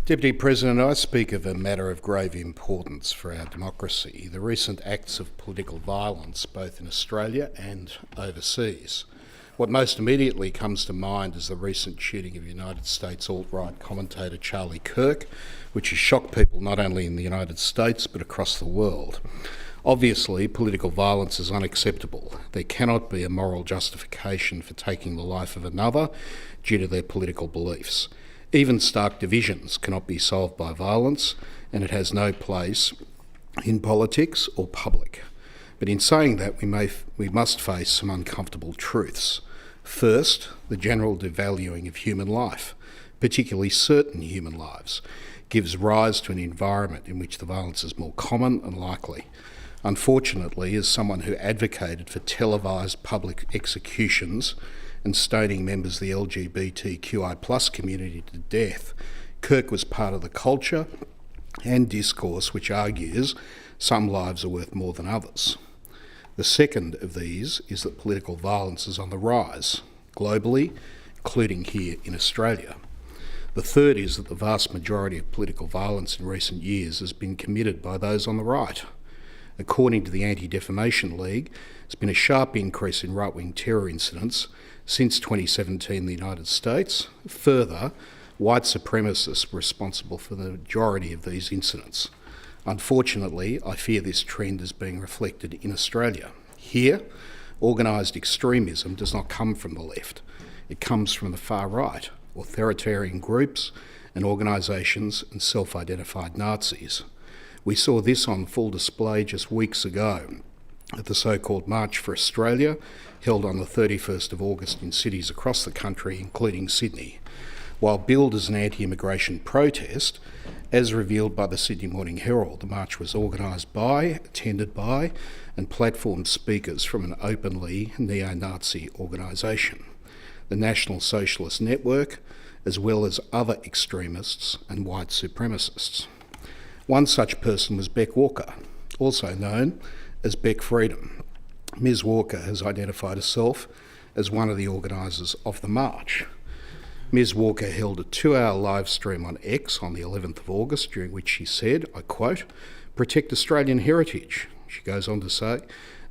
Deputy President, I speak of a matter of grave importance for our democracy, the recent acts of political violence both in Australia and overseas. What most immediately comes to mind is the recent shooting of United States alt-right commentator Charlie Kirk, which has shocked people not only in the United States but across the world. Obviously, political violence is unacceptable. There cannot be a moral justification for taking the life of another due to their political beliefs. Even stark divisions cannot be solved by violence, and it has no place in politics or public. But in saying that, we must face some uncomfortable truths. First, the general devaluing of human life, particularly certain human lives, gives rise to an environment in which the violence is more common and likely. Unfortunately, as someone who advocated for televised public executions and stoning members of the LGBTQI+ community to death, Kirk was part of the culture and discourse which argues some lives are worth more than others. The second of these is that political violence is on the rise, globally, including here in Australia. The third is that the vast majority of political violence in recent years has been committed by those on the right. According to the Anti-Defamation League, there's been a sharp increase in right-wing terror incidents since 2017 in the United States. Further, white supremacists were responsible for the majority of these incidents. Unfortunately, I fear this trend is being reflected in Australia. Here, organised extremism does not come from the left. It comes from the far right, authoritarian groups and organisations and self-identified Nazis. We saw this on full display just weeks ago at the so-called March for Australia, held on the 31st of August in cities across the country, including Sydney. While billed as an anti-immigration protest, as revealed by the Sydney Morning Herald, the march was organised by, attended by, and platformed speakers from an openly neo-Nazi organisation, the National Socialist Network, as well as other extremists and white supremacists. One such person was Beck Walker, also known as Beck Freedom. Ms Walker has identified herself as one of the organisers of the march. Ms Walker held a 2-hour live stream on X on the 11th of August, during which she said, I quote, "Protect Australian heritage." She goes on to say,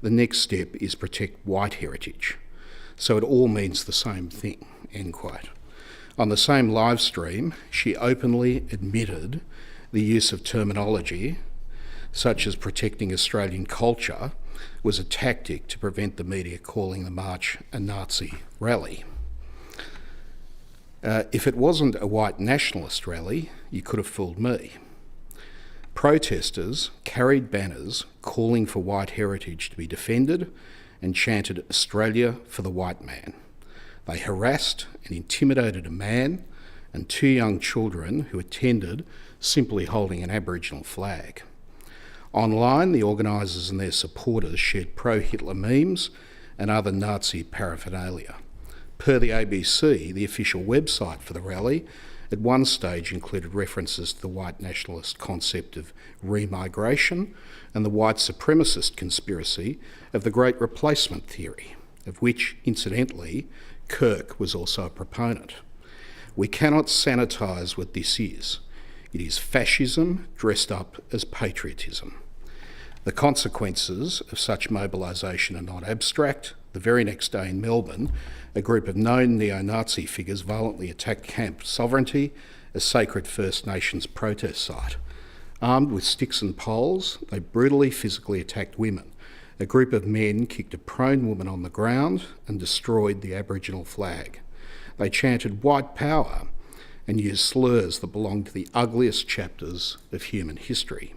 the next step is protect white heritage. So it all means the same thing, end quote. On the same live stream, she openly admitted the use of terminology such as protecting Australian culture was a tactic to prevent the media calling the march a Nazi rally. If it wasn't a white nationalist rally, you could have fooled me. Protesters carried banners calling for white heritage to be defended and chanted Australia for the white man. They harassed and intimidated a man and 2 young children who attended simply holding an Aboriginal flag. Online, the organisers and their supporters shared pro-Hitler memes and other Nazi paraphernalia. Per the ABC, the official website for the rally at one stage included references to the white nationalist concept of remigration and the white supremacist conspiracy of the Great Replacement theory, of which, incidentally, Kirk was also a proponent. We cannot sanitise what this is. It is fascism dressed up as patriotism. The consequences of such mobilisation are not abstract. The very next day in Melbourne, a group of known neo-Nazi figures violently attacked Camp Sovereignty, a sacred First Nations protest site. Armed with sticks and poles, they brutally physically attacked women. A group of men kicked a prone woman on the ground and destroyed the Aboriginal flag. They chanted white power and used slurs that belonged to the ugliest chapters of human history.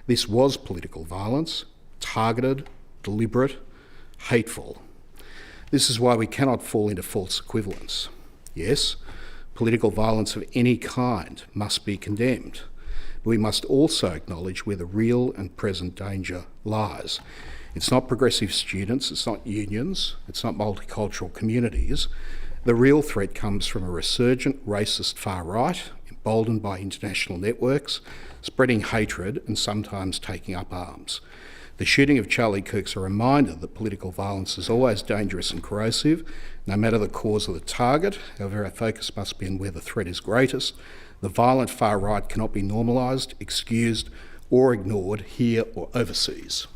This was political violence, targeted, deliberate, hateful. This is why we cannot fall into false equivalence. Yes, political violence of any kind must be condemned, but we must also acknowledge where the real and present danger lies. It's not progressive students, it's not unions, it's not multicultural communities. The real threat comes from a resurgent racist far right, emboldened by international networks, spreading hatred and sometimes taking up arms. The shooting of Charlie Kirk's a reminder that political violence is always dangerous and corrosive, no matter the cause or the target. However, our focus must be on where the threat is greatest, The violent far right cannot be normalised, excused or ignored here or overseas.